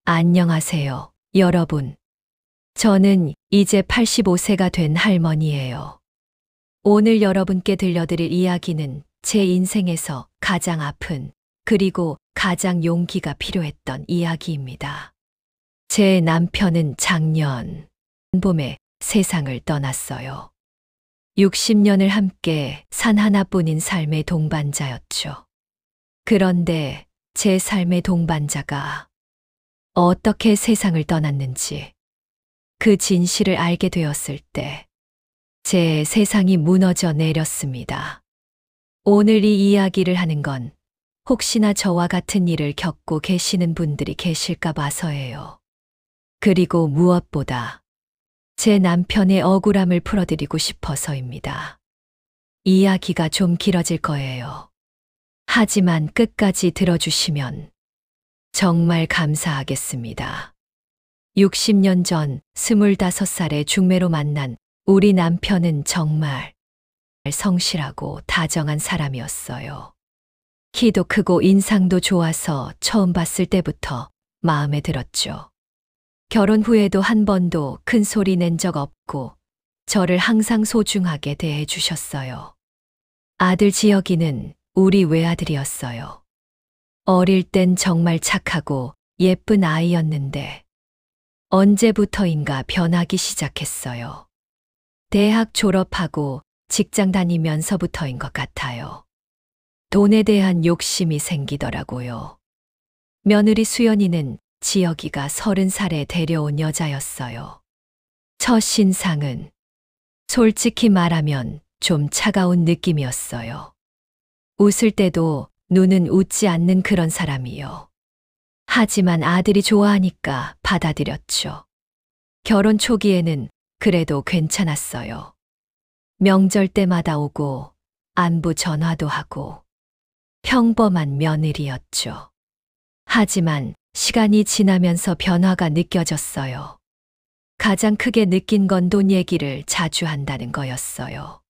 안녕하세요, 여러분. 저는 이제 85세가 된 할머니예요. 오늘 여러분께 들려드릴 이야기는 제 인생에서 가장 아픈 그리고 가장 용기가 필요했던 이야기입니다. 제 남편은 작년 봄에 세상을 떠났어요. 60년을 함께 산 하나뿐인 삶의 동반자였죠. 그런데 제 삶의 동반자가 어떻게 세상을 떠났는지 그 진실을 알게 되었을 때 제 세상이 무너져 내렸습니다. 오늘 이 이야기를 하는 건 혹시나 저와 같은 일을 겪고 계시는 분들이 계실까 봐서예요. 그리고 무엇보다 제 남편의 억울함을 풀어드리고 싶어서입니다. 이야기가 좀 길어질 거예요. 하지만 끝까지 들어주시면 정말 감사하겠습니다. 60년 전 25살의 중매로 만난 우리 남편은 정말 성실하고 다정한 사람이었어요. 키도 크고 인상도 좋아서 처음 봤을 때부터 마음에 들었죠. 결혼 후에도 한 번도 큰 소리 낸 적 없고 저를 항상 소중하게 대해 주셨어요. 아들 지혁이는 우리 외아들이었어요. 어릴 땐 정말 착하고 예쁜 아이였는데 언제부터인가 변하기 시작했어요. 대학 졸업하고 직장 다니면서부터인 것 같아요. 돈에 대한 욕심이 생기더라고요. 며느리 수연이는 지혁이가 30살에 데려온 여자였어요. 첫 신상은 솔직히 말하면 좀 차가운 느낌이었어요. 웃을 때도 눈은 웃지 않는 그런 사람이요. 하지만 아들이 좋아하니까 받아들였죠. 결혼 초기에는 그래도 괜찮았어요. 명절 때마다 오고 안부 전화도 하고 평범한 며느리였죠. 하지만 시간이 지나면서 변화가 느껴졌어요. 가장 크게 느낀 건 돈 얘기를 자주 한다는 거였어요.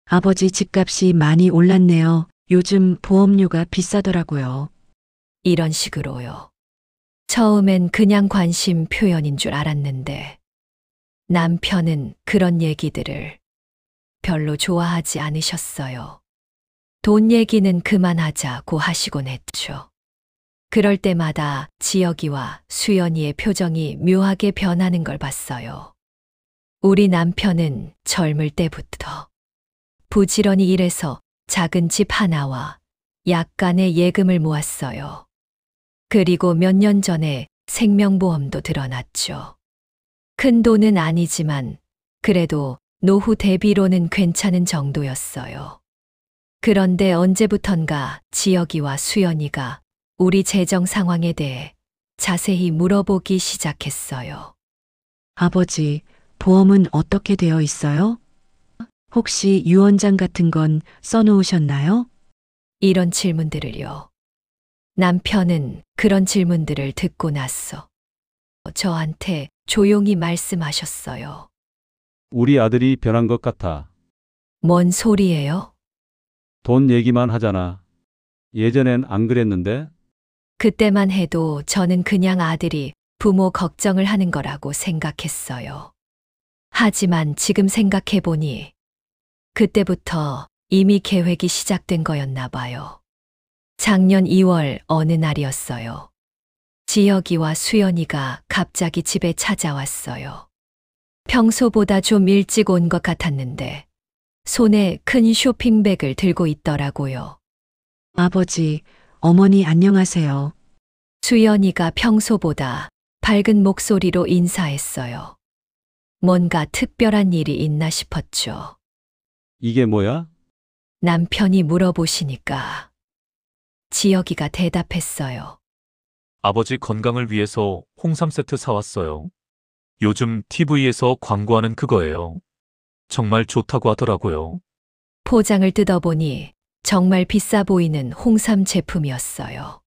아버지 집값이 많이 올랐네요. 요즘 보험료가 비싸더라고요. 이런 식으로요. 처음엔 그냥 관심 표현인 줄 알았는데 남편은 그런 얘기들을 별로 좋아하지 않으셨어요. 돈 얘기는 그만하자고 하시곤 했죠. 그럴 때마다 지혁이와 수연이의 표정이 묘하게 변하는 걸 봤어요. 우리 남편은 젊을 때부터 부지런히 일해서 작은 집 하나와 약간의 예금을 모았어요. 그리고 몇 년 전에 생명보험도 들어놨죠. 큰 돈은 아니지만 그래도 노후 대비로는 괜찮은 정도였어요. 그런데 언제부턴가 지혁이와 수연이가 우리 재정 상황에 대해 자세히 물어보기 시작했어요. 아버지, 보험은 어떻게 되어 있어요? 혹시 유언장 같은 건 써놓으셨나요? 이런 질문들을요. 남편은 그런 질문들을 듣고 나서 저한테 조용히 말씀하셨어요. 우리 아들이 변한 것 같아. 뭔 소리예요? 돈 얘기만 하잖아. 예전엔 안 그랬는데? 그때만 해도 저는 그냥 아들이 부모 걱정을 하는 거라고 생각했어요. 하지만 지금 생각해보니 그때부터 이미 계획이 시작된 거였나 봐요. 작년 2월 어느 날이었어요. 지혁이와 수연이가 갑자기 집에 찾아왔어요. 평소보다 좀 일찍 온 것 같았는데 손에 큰 쇼핑백을 들고 있더라고요. 아버지, 어머니 안녕하세요. 수연이가 평소보다 밝은 목소리로 인사했어요. 뭔가 특별한 일이 있나 싶었죠. 이게 뭐야? 남편이 물어보시니까 지혁이가 대답했어요. 아버지 건강을 위해서 홍삼 세트 사왔어요. 요즘 TV에서 광고하는 그거예요. 정말 좋다고 하더라고요. 포장을 뜯어보니 정말 비싸 보이는 홍삼 제품이었어요.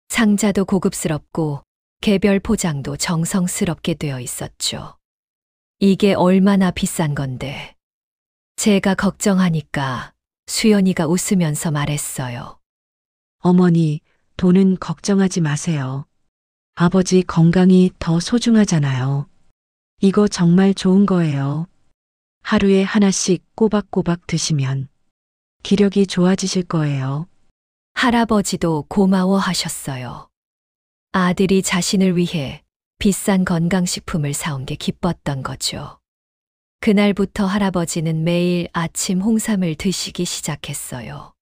상자도 고급스럽고 개별 포장도 정성스럽게 되어 있었죠. 이게 얼마나 비싼 건데. 제가 걱정하니까 수연이가 웃으면서 말했어요. 어머니, 돈은 걱정하지 마세요. 아버지 건강이 더 소중하잖아요. 이거 정말 좋은 거예요. 하루에 하나씩 꼬박꼬박 드시면 기력이 좋아지실 거예요. 할아버지도 고마워하셨어요. 아들이 자신을 위해 비싼 건강식품을 사온 게 기뻤던 거죠. 그날부터 할아버지는 매일 아침 홍삼을 드시기 시작했어요.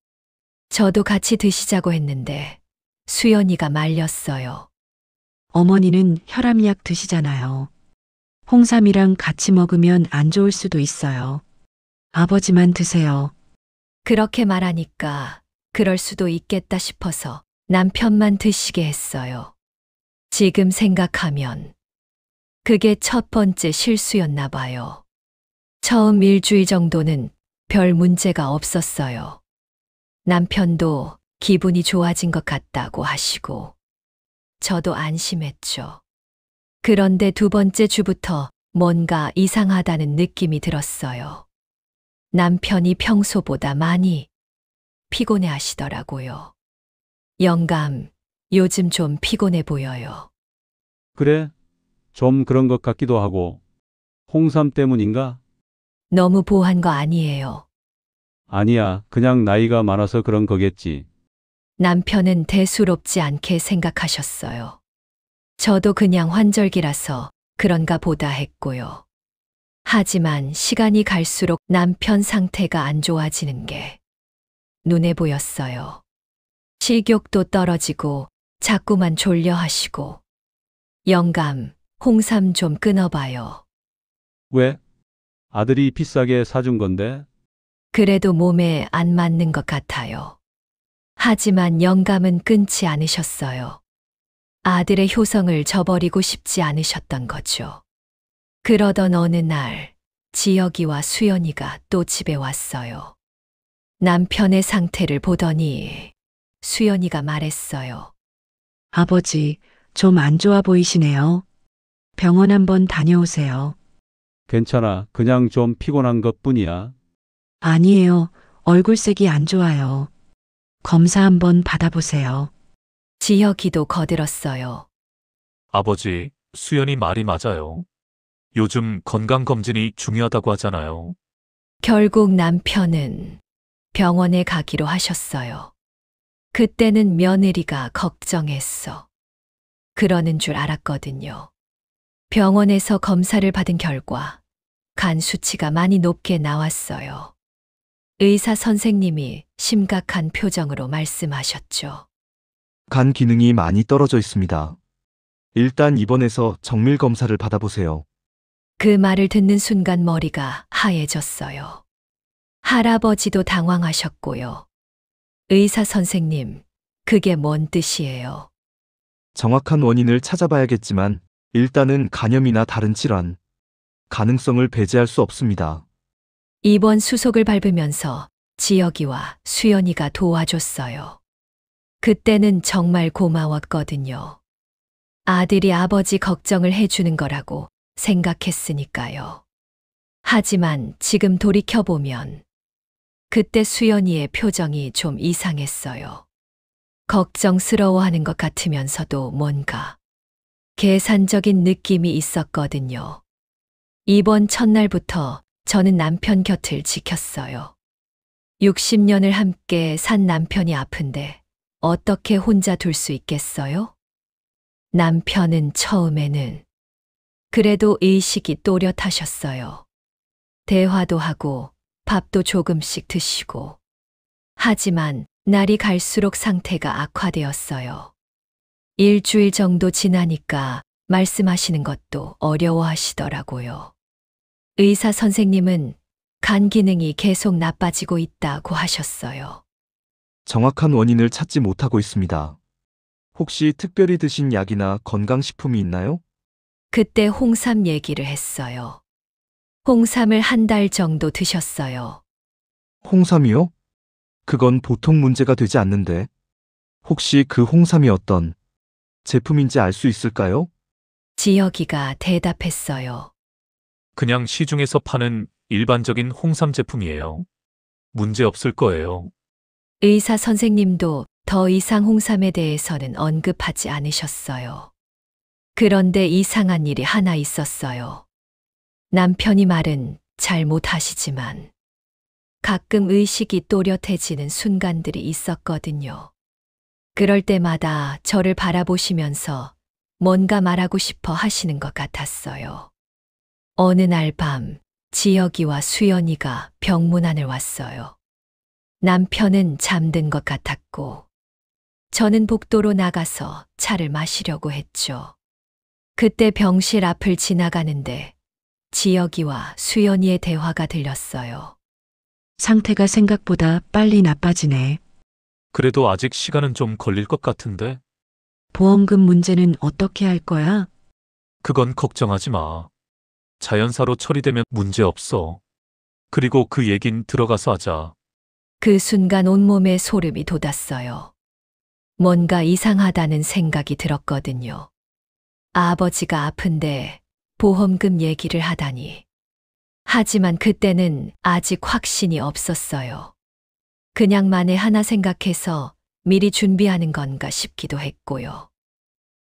저도 같이 드시자고 했는데 수연이가 말렸어요. 어머니는 혈압약 드시잖아요. 홍삼이랑 같이 먹으면 안 좋을 수도 있어요. 아버지만 드세요. 그렇게 말하니까 그럴 수도 있겠다 싶어서 남편만 드시게 했어요. 지금 생각하면 그게 첫 번째 실수였나 봐요. 처음 일주일 정도는 별 문제가 없었어요. 남편도 기분이 좋아진 것 같다고 하시고, 저도 안심했죠. 그런데 두 번째 주부터 뭔가 이상하다는 느낌이 들었어요. 남편이 평소보다 많이 피곤해 하시더라고요. 영감, 요즘 좀 피곤해 보여요. 그래? 좀 그런 것 같기도 하고. 홍삼 때문인가? 너무 보한 거 아니에요. 아니야. 그냥 나이가 많아서 그런 거겠지. 남편은 대수롭지 않게 생각하셨어요. 저도 그냥 환절기라서 그런가 보다 했고요. 하지만 시간이 갈수록 남편 상태가 안 좋아지는 게 눈에 보였어요. 식욕도 떨어지고 자꾸만 졸려 하시고. 영감, 홍삼 좀 끊어봐요. 왜? 아들이 비싸게 사준 건데? 그래도 몸에 안 맞는 것 같아요. 하지만 영감은 끊지 않으셨어요. 아들의 효성을 저버리고 싶지 않으셨던 거죠. 그러던 어느 날, 지혁이와 수연이가 또 집에 왔어요. 남편의 상태를 보더니 수연이가 말했어요. 아버지, 좀 안 좋아 보이시네요. 병원 한번 다녀오세요. 괜찮아. 그냥 좀 피곤한 것 뿐이야. 아니에요. 얼굴색이 안 좋아요. 검사 한번 받아보세요. 지혁이도 거들었어요. 아버지, 수연이 말이 맞아요. 요즘 건강검진이 중요하다고 하잖아요. 결국 남편은 병원에 가기로 하셨어요. 그때는 며느리가 걱정했어. 그러는 줄 알았거든요. 병원에서 검사를 받은 결과 간 수치가 많이 높게 나왔어요. 의사 선생님이 심각한 표정으로 말씀하셨죠. 간 기능이 많이 떨어져 있습니다. 일단 입원해서 정밀 검사를 받아보세요. 그 말을 듣는 순간 머리가 하얘졌어요. 할아버지도 당황하셨고요. 의사 선생님, 그게 뭔 뜻이에요? 정확한 원인을 찾아봐야겠지만 일단은 간염이나 다른 질환, 가능성을 배제할 수 없습니다. 입원 수속을 밟으면서 지혁이와 수연이가 도와줬어요. 그때는 정말 고마웠거든요. 아들이 아버지 걱정을 해주는 거라고 생각했으니까요. 하지만 지금 돌이켜보면 그때 수연이의 표정이 좀 이상했어요. 걱정스러워하는 것 같으면서도 뭔가 계산적인 느낌이 있었거든요. 입원 첫날부터 저는 남편 곁을 지켰어요. 60년을 함께 산 남편이 아픈데 어떻게 혼자 둘 수 있겠어요? 남편은 처음에는 그래도 의식이 또렷하셨어요. 대화도 하고 밥도 조금씩 드시고. 하지만 날이 갈수록 상태가 악화되었어요. 일주일 정도 지나니까 말씀하시는 것도 어려워하시더라고요. 의사 선생님은 간 기능이 계속 나빠지고 있다고 하셨어요. 정확한 원인을 찾지 못하고 있습니다. 혹시 특별히 드신 약이나 건강식품이 있나요? 그때 홍삼 얘기를 했어요. 홍삼을 한 달 정도 드셨어요. 홍삼이요? 그건 보통 문제가 되지 않는데. 혹시 그 홍삼이 어떤 제품인지 알 수 있을까요? 지혁이가 대답했어요. 그냥 시중에서 파는 일반적인 홍삼 제품이에요. 문제 없을 거예요. 의사 선생님도 더 이상 홍삼에 대해서는 언급하지 않으셨어요. 그런데 이상한 일이 하나 있었어요. 남편이 말은 잘 못하시지만 가끔 의식이 또렷해지는 순간들이 있었거든요. 그럴 때마다 저를 바라보시면서 뭔가 말하고 싶어 하시는 것 같았어요. 어느 날 밤, 지혁이와 수연이가 병문안을 왔어요. 남편은 잠든 것 같았고, 저는 복도로 나가서 차를 마시려고 했죠. 그때 병실 앞을 지나가는데 지혁이와 수연이의 대화가 들렸어요. 상태가 생각보다 빨리 나빠지네. 그래도 아직 시간은 좀 걸릴 것 같은데? 보험금 문제는 어떻게 할 거야? 그건 걱정하지 마. 자연사로 처리되면 문제 없어. 그리고 그 얘긴 들어가서 하자. 그 순간 온몸에 소름이 돋았어요. 뭔가 이상하다는 생각이 들었거든요. 아버지가 아픈데 보험금 얘기를 하다니. 하지만 그때는 아직 확신이 없었어요. 그냥 만에 하나 생각해서 미리 준비하는 건가 싶기도 했고요.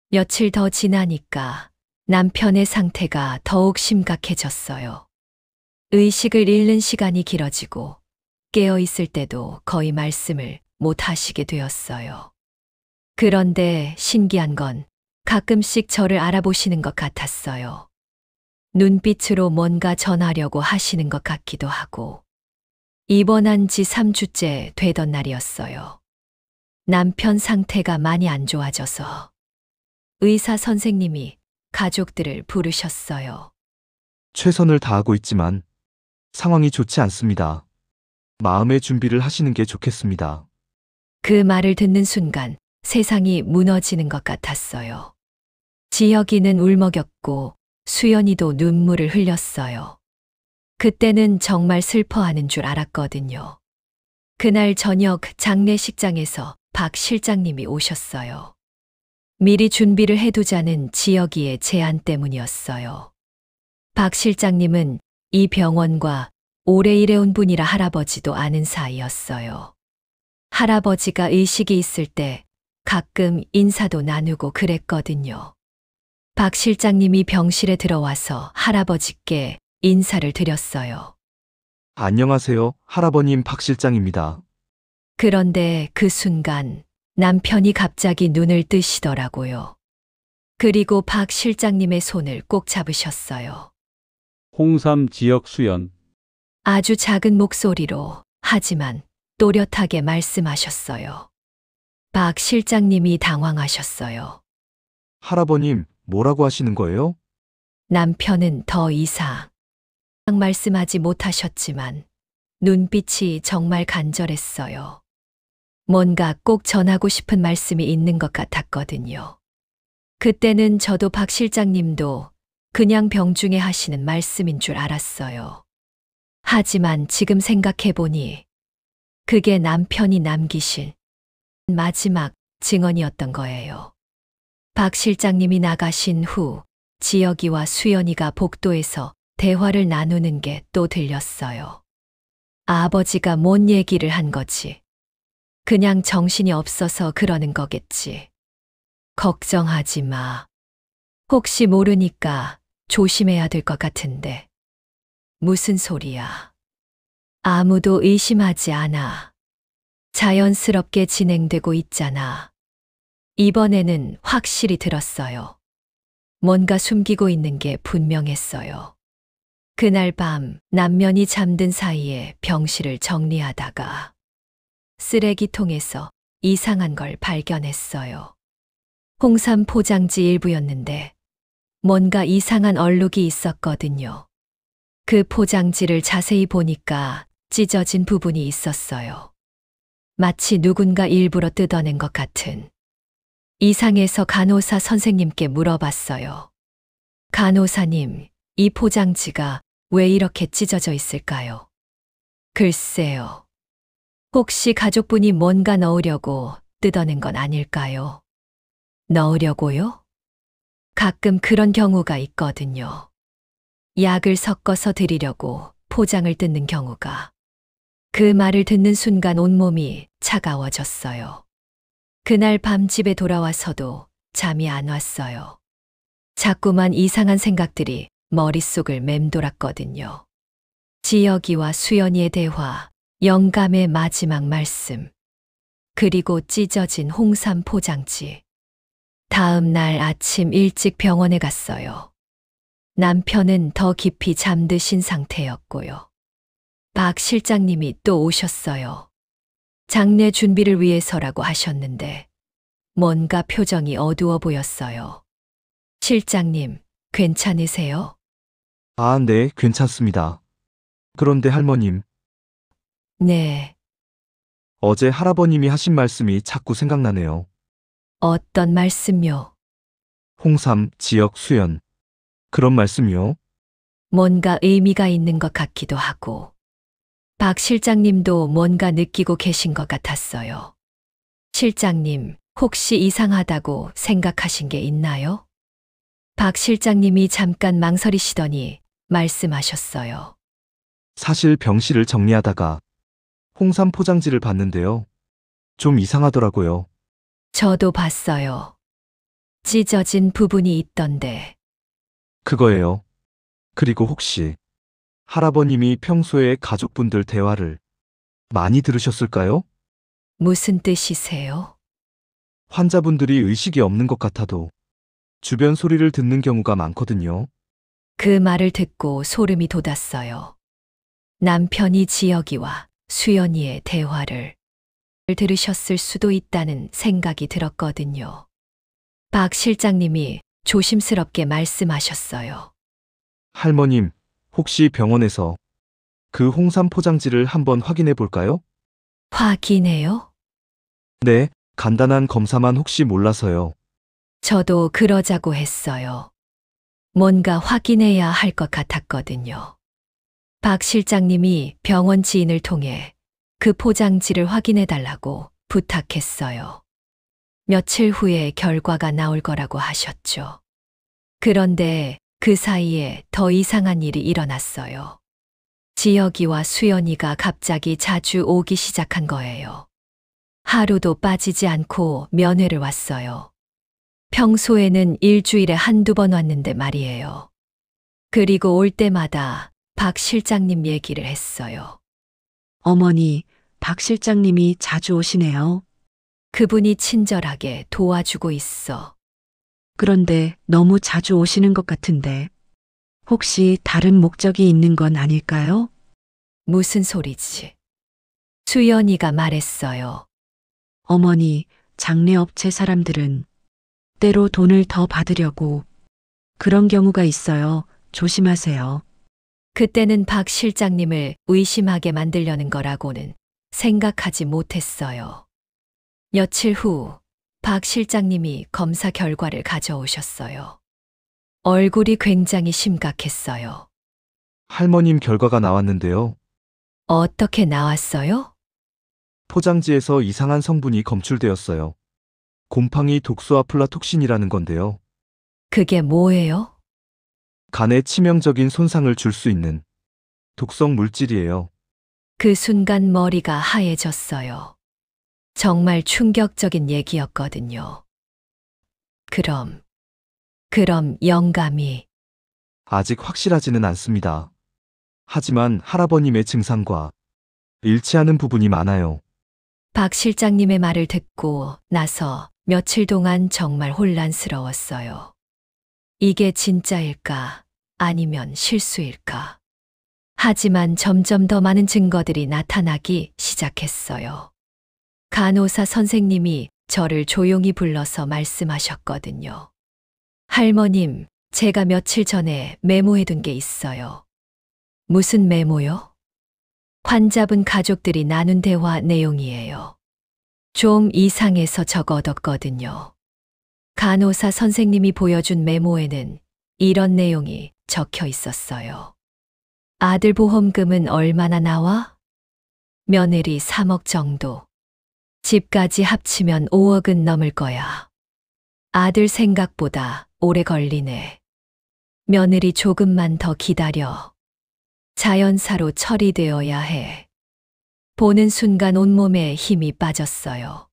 며칠 더 지나니까 남편의 상태가 더욱 심각해졌어요. 의식을 잃는 시간이 길어지고 깨어 있을 때도 거의 말씀을 못 하시게 되었어요. 그런데 신기한 건 가끔씩 저를 알아보시는 것 같았어요. 눈빛으로 뭔가 전하려고 하시는 것 같기도 하고. 입원한 지 3주째 되던 날이었어요. 남편 상태가 많이 안 좋아져서 의사 선생님이 가족들을 부르셨어요. 최선을 다하고 있지만 상황이 좋지 않습니다. 마음의 준비를 하시는 게 좋겠습니다. 그 말을 듣는 순간 세상이 무너지는 것 같았어요. 지혁이는 울먹였고 수연이도 눈물을 흘렸어요. 그때는 정말 슬퍼하는 줄 알았거든요. 그날 저녁 장례식장에서 박 실장님이 오셨어요. 미리 준비를 해두자는 지혁이의 제안 때문이었어요. 박 실장님은 이 병원과 오래 일해온 분이라 할아버지도 아는 사이였어요. 할아버지가 의식이 있을 때 가끔 인사도 나누고 그랬거든요. 박 실장님이 병실에 들어와서 할아버지께 인사를 드렸어요. 안녕하세요, 할아버님 박 실장입니다. 그런데 그 순간 남편이 갑자기 눈을 뜨시더라고요. 그리고 박 실장님의 손을 꼭 잡으셨어요. 홍삼 지역 수연. 아주 작은 목소리로 하지만 또렷하게 말씀하셨어요. 박 실장님이 당황하셨어요. 할아버님, 뭐라고 하시는 거예요? 남편은 더 이상 말씀하지 못하셨지만 눈빛이 정말 간절했어요. 뭔가 꼭 전하고 싶은 말씀이 있는 것 같았거든요. 그때는 저도 박 실장님도 그냥 병중에 하시는 말씀인 줄 알았어요. 하지만 지금 생각해보니 그게 남편이 남기신 마지막 증언이었던 거예요. 박 실장님이 나가신 후 지혁이와 수연이가 복도에서 대화를 나누는 게 또 들렸어요. 아버지가 뭔 얘기를 한 거지. 그냥 정신이 없어서 그러는 거겠지. 걱정하지 마. 혹시 모르니까 조심해야 될 것 같은데. 무슨 소리야. 아무도 의심하지 않아. 자연스럽게 진행되고 있잖아. 이번에는 확실히 들었어요. 뭔가 숨기고 있는 게 분명했어요. 그날 밤 남편이 잠든 사이에 병실을 정리하다가 쓰레기통에서 이상한 걸 발견했어요. 홍삼 포장지 일부였는데 뭔가 이상한 얼룩이 있었거든요. 그 포장지를 자세히 보니까 찢어진 부분이 있었어요. 마치 누군가 일부러 뜯어낸 것 같은. 이상해서 간호사 선생님께 물어봤어요. 간호사님, 이 포장지가 왜 이렇게 찢어져 있을까요? 글쎄요. 혹시 가족분이 뭔가 넣으려고 뜯어낸 건 아닐까요? 넣으려고요? 가끔 그런 경우가 있거든요. 약을 섞어서 드리려고 포장을 뜯는 경우가. 그 말을 듣는 순간 온몸이 차가워졌어요. 그날 밤 집에 돌아와서도 잠이 안 왔어요. 자꾸만 이상한 생각들이 머릿속을 맴돌았거든요. 지혁이와 수연이의 대화, 영감의 마지막 말씀, 그리고 찢어진 홍삼 포장지. 다음 날 아침 일찍 병원에 갔어요. 남편은 더 깊이 잠드신 상태였고요. 박 실장님이 또 오셨어요. 장례 준비를 위해서라고 하셨는데 뭔가 표정이 어두워 보였어요. 실장님, 괜찮으세요? 아, 네, 괜찮습니다. 그런데 할머님, 네, 어제 할아버님이 하신 말씀이 자꾸 생각나네요. 어떤 말씀요? 홍삼, 지역, 수연. 그런 말씀이요? 뭔가 의미가 있는 것 같기도 하고, 박 실장님도 뭔가 느끼고 계신 것 같았어요. 실장님, 혹시 이상하다고 생각하신 게 있나요? 박 실장님이 잠깐 망설이시더니 말씀하셨어요. 사실 병실을 정리하다가 홍삼 포장지를 봤는데요. 좀 이상하더라고요. 저도 봤어요. 찢어진 부분이 있던데. 그거예요. 그리고 혹시 할아버님이 평소에 가족분들 대화를 많이 들으셨을까요? 무슨 뜻이세요? 환자분들이 의식이 없는 것 같아도 주변 소리를 듣는 경우가 많거든요. 그 말을 듣고 소름이 돋았어요. 남편이 지혁이와 수연이의 대화를 들으셨을 수도 있다는 생각이 들었거든요. 박 실장님이 조심스럽게 말씀하셨어요. 할머님, 혹시 병원에서 그 홍삼 포장지를 한번 확인해 볼까요? 확인해요? 네, 간단한 검사만 혹시 몰라서요. 저도 그러자고 했어요. 뭔가 확인해야 할 것 같았거든요. 박 실장님이 병원 지인을 통해 그 포장지를 확인해 달라고 부탁했어요. 며칠 후에 결과가 나올 거라고 하셨죠. 그런데 그 사이에 더 이상한 일이 일어났어요. 지혁이와 수연이가 갑자기 자주 오기 시작한 거예요. 하루도 빠지지 않고 면회를 왔어요. 평소에는 일주일에 한두 번 왔는데 말이에요. 그리고 올 때마다 박 실장님 얘기를 했어요. 어머니, 박 실장님이 자주 오시네요. 그분이 친절하게 도와주고 있어. 그런데 너무 자주 오시는 것 같은데 혹시 다른 목적이 있는 건 아닐까요? 무슨 소리지? 수연이가 말했어요. 어머니, 장례업체 사람들은 때로 돈을 더 받으려고 그런 경우가 있어요. 조심하세요. 그때는 박 실장님을 의심하게 만들려는 거라고는 생각하지 못했어요. 며칠 후, 박 실장님이 검사 결과를 가져오셨어요. 얼굴이 굉장히 심각했어요. 할머님 결과가 나왔는데요. 어떻게 나왔어요? 포장지에서 이상한 성분이 검출되었어요. 곰팡이 독소아플라톡신이라는 건데요. 그게 뭐예요? 간에 치명적인 손상을 줄 수 있는 독성 물질이에요. 그 순간 머리가 하얘졌어요. 정말 충격적인 얘기였거든요. 그럼 영감이 아직 확실하지는 않습니다. 하지만 할아버님의 증상과 일치하는 부분이 많아요. 박 실장님의 말을 듣고 나서 며칠 동안 정말 혼란스러웠어요. 이게 진짜일까? 아니면 실수일까? 하지만 점점 더 많은 증거들이 나타나기 시작했어요. 간호사 선생님이 저를 조용히 불러서 말씀하셨거든요. 할머님, 제가 며칠 전에 메모해둔 게 있어요. 무슨 메모요? 환자분 가족들이 나눈 대화 내용이에요. 좀 이상해서 적어뒀거든요. 간호사 선생님이 보여준 메모에는 이런 내용이 적혀 있었어요. 아들 보험금은 얼마나 나와? 며느리 3억 정도. 집까지 합치면 5억은 넘을 거야. 아들 생각보다 오래 걸리네. 며느리 조금만 더 기다려. 자연사로 처리되어야 해. 보는 순간 온몸에 힘이 빠졌어요.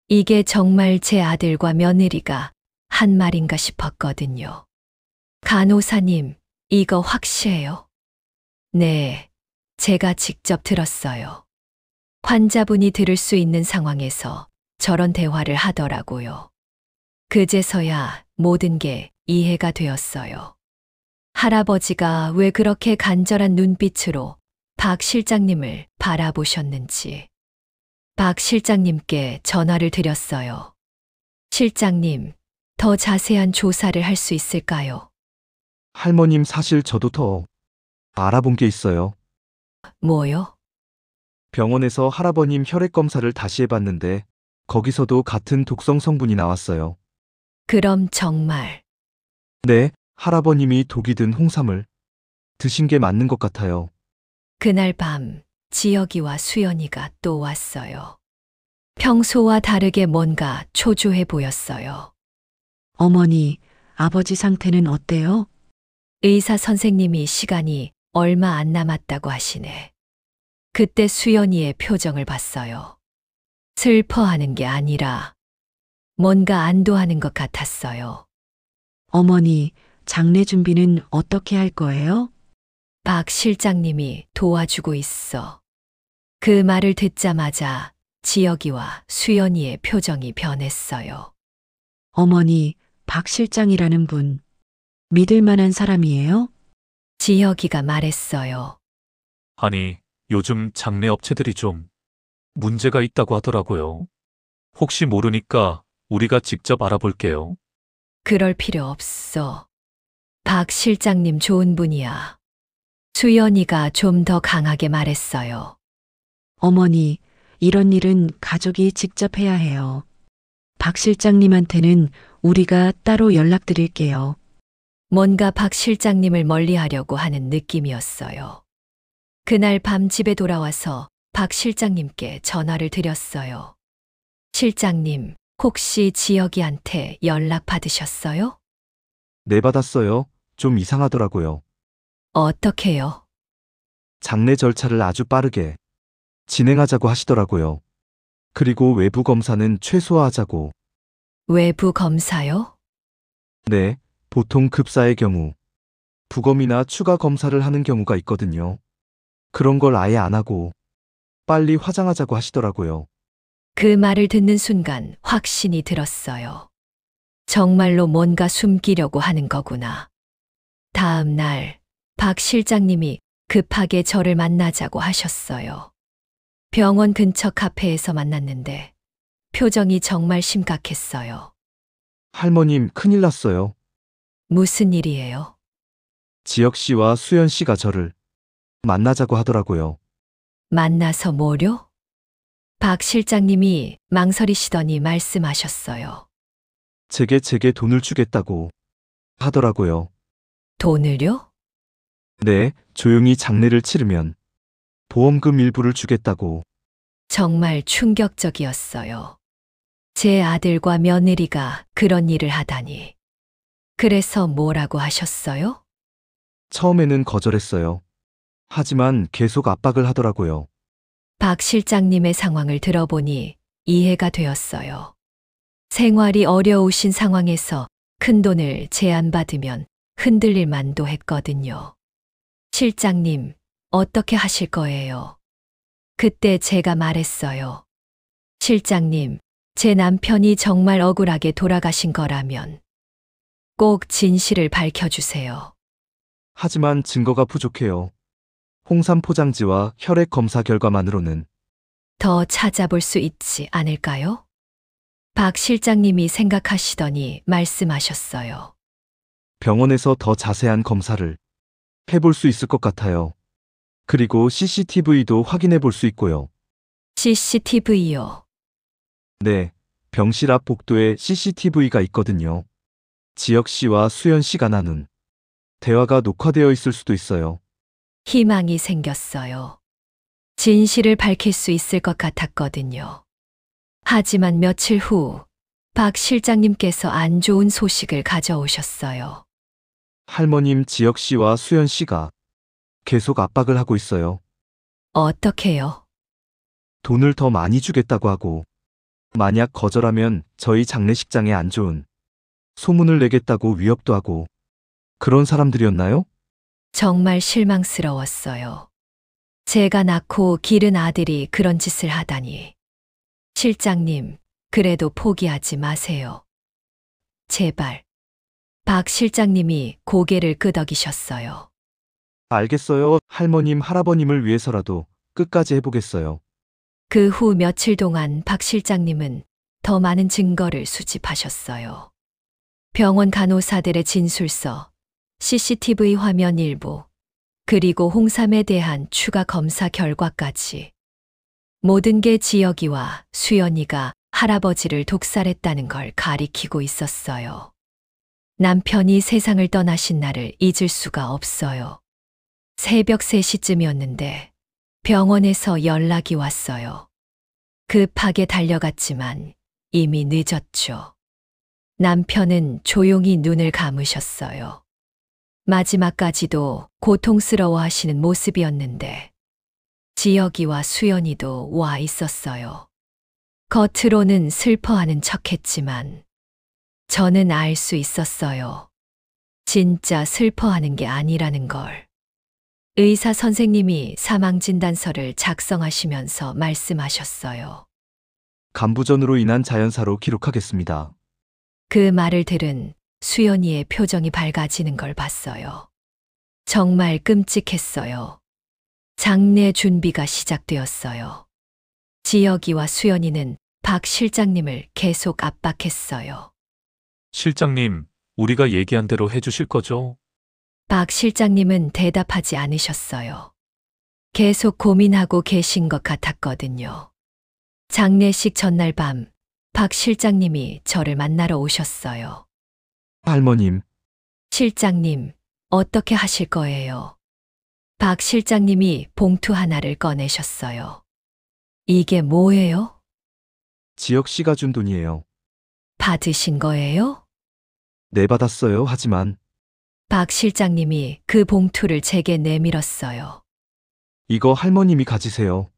이게 정말 제 아들과 며느리가 한 말인가 싶었거든요. 간호사님, 이거 확실해요? 네, 제가 직접 들었어요. 환자분이 들을 수 있는 상황에서 저런 대화를 하더라고요. 그제서야 모든 게 이해가 되었어요. 할아버지가 왜 그렇게 간절한 눈빛으로 박 실장님을 바라보셨는지. 박 실장님께 전화를 드렸어요. 실장님, 더 자세한 조사를 할 수 있을까요? 할머님, 사실 저도 더 알아본 게 있어요. 뭐요? 병원에서 할아버님 혈액 검사를 다시 해봤는데 거기서도 같은 독성 성분이 나왔어요. 그럼 정말 네, 할아버님이 독이 든 홍삼을 드신 게 맞는 것 같아요. 그날 밤 지혁이와 수연이가 또 왔어요. 평소와 다르게 뭔가 초조해 보였어요. 어머니, 아버지 상태는 어때요? 의사 선생님이 시간이 얼마 안 남았다고 하시네. 그때 수연이의 표정을 봤어요. 슬퍼하는 게 아니라 뭔가 안도하는 것 같았어요. 어머니, 장례 준비는 어떻게 할 거예요? 박 실장님이 도와주고 있어. 그 말을 듣자마자 지혁이와 수연이의 표정이 변했어요. 어머니, 박 실장이라는 분, 믿을 만한 사람이에요? 지혁이가 말했어요. 아니, 요즘 장례 업체들이 좀 문제가 있다고 하더라고요. 혹시 모르니까 우리가 직접 알아볼게요. 그럴 필요 없어. 박 실장님 좋은 분이야. 수연이가 좀 더 강하게 말했어요. 어머니, 이런 일은 가족이 직접 해야 해요. 박 실장님한테는 우리가 따로 연락드릴게요. 뭔가 박 실장님을 멀리하려고 하는 느낌이었어요. 그날 밤 집에 돌아와서 박 실장님께 전화를 드렸어요. 실장님, 혹시 지혁이한테 연락 받으셨어요? 네, 받았어요. 좀 이상하더라고요. 어떻게요? 장례 절차를 아주 빠르게 진행하자고 하시더라고요. 그리고 외부 검사는 최소화하자고. 외부 검사요? 네, 보통 급사의 경우 부검이나 추가 검사를 하는 경우가 있거든요. 그런 걸 아예 안 하고 빨리 화장하자고 하시더라고요. 그 말을 듣는 순간 확신이 들었어요. 정말로 뭔가 숨기려고 하는 거구나. 다음 날, 박 실장님이 급하게 저를 만나자고 하셨어요. 병원 근처 카페에서 만났는데 표정이 정말 심각했어요. 할머님, 큰일 났어요. 무슨 일이에요? 지혁 씨와 수연 씨가 저를 만나자고 하더라고요. 만나서 뭐려? 박 실장님이 망설이시더니 말씀하셨어요. 제게 돈을 주겠다고 하더라고요. 돈을요? 네, 조용히 장례를 치르면 보험금 일부를 주겠다고. 정말 충격적이었어요. 제 아들과 며느리가 그런 일을 하다니. 그래서 뭐라고 하셨어요? 처음에는 거절했어요. 하지만 계속 압박을 하더라고요. 박 실장님의 상황을 들어보니 이해가 되었어요. 생활이 어려우신 상황에서 큰 돈을 제안받으면 흔들릴 만도 했거든요. 실장님, 어떻게 하실 거예요? 그때 제가 말했어요. 실장님, 제 남편이 정말 억울하게 돌아가신 거라면 꼭 진실을 밝혀주세요. 하지만 증거가 부족해요. 홍삼 포장지와 혈액 검사 결과만으로는. 더 찾아볼 수 있지 않을까요? 박 실장님이 생각하시더니 말씀하셨어요. 병원에서 더 자세한 검사를 해볼 수 있을 것 같아요. 그리고 CCTV도 확인해 볼 수 있고요. CCTV요. 네, 병실 앞 복도에 CCTV가 있거든요. 지혁 씨와 수연 씨가 나눈 대화가 녹화되어 있을 수도 있어요. 희망이 생겼어요. 진실을 밝힐 수 있을 것 같았거든요. 하지만 며칠 후, 박 실장님께서 안 좋은 소식을 가져오셨어요. 할머님, 지혁 씨와 수연 씨가 계속 압박을 하고 있어요. 어떻게요? 돈을 더 많이 주겠다고 하고, 만약 거절하면 저희 장례식장에 안 좋은 소문을 내겠다고 위협도 하고, 그런 사람들이었나요? 정말 실망스러웠어요. 제가 낳고 기른 아들이 그런 짓을 하다니. 실장님, 그래도 포기하지 마세요. 제발. 박 실장님이 고개를 끄덕이셨어요. 알겠어요. 할머님, 할아버님을 위해서라도 끝까지 해보겠어요. 그 후 며칠 동안 박 실장님은 더 많은 증거를 수집하셨어요. 병원 간호사들의 진술서, CCTV 화면 일부, 그리고 홍삼에 대한 추가 검사 결과까지. 모든 게 지혁이와 수연이가 할아버지를 독살했다는 걸 가리키고 있었어요. 남편이 세상을 떠나신 날을 잊을 수가 없어요. 새벽 3시쯤이었는데 병원에서 연락이 왔어요. 급하게 달려갔지만 이미 늦었죠. 남편은 조용히 눈을 감으셨어요. 마지막까지도 고통스러워 하시는 모습이었는데 지혁이와 수연이도 와 있었어요. 겉으로는 슬퍼하는 척했지만 저는 알 수 있었어요. 진짜 슬퍼하는 게 아니라는 걸. 의사 선생님이 사망진단서를 작성하시면서 말씀하셨어요. 간부전으로 인한 자연사로 기록하겠습니다. 그 말을 들은 수연이의 표정이 밝아지는 걸 봤어요. 정말 끔찍했어요. 장례 준비가 시작되었어요. 지혁이와 수연이는 박 실장님을 계속 압박했어요. 실장님, 우리가 얘기한 대로 해주실 거죠? 박 실장님은 대답하지 않으셨어요. 계속 고민하고 계신 것 같았거든요. 장례식 전날 밤, 박 실장님이 저를 만나러 오셨어요. 할머님, 실장님, 어떻게 하실 거예요? 박 실장님이 봉투 하나를 꺼내셨어요. 이게 뭐예요? 지혁 씨가 준 돈이에요. 받으신 거예요? 네, 받았어요. 하지만 박 실장님이 그 봉투를 제게 내밀었어요. 이거 할머님이 가지세요.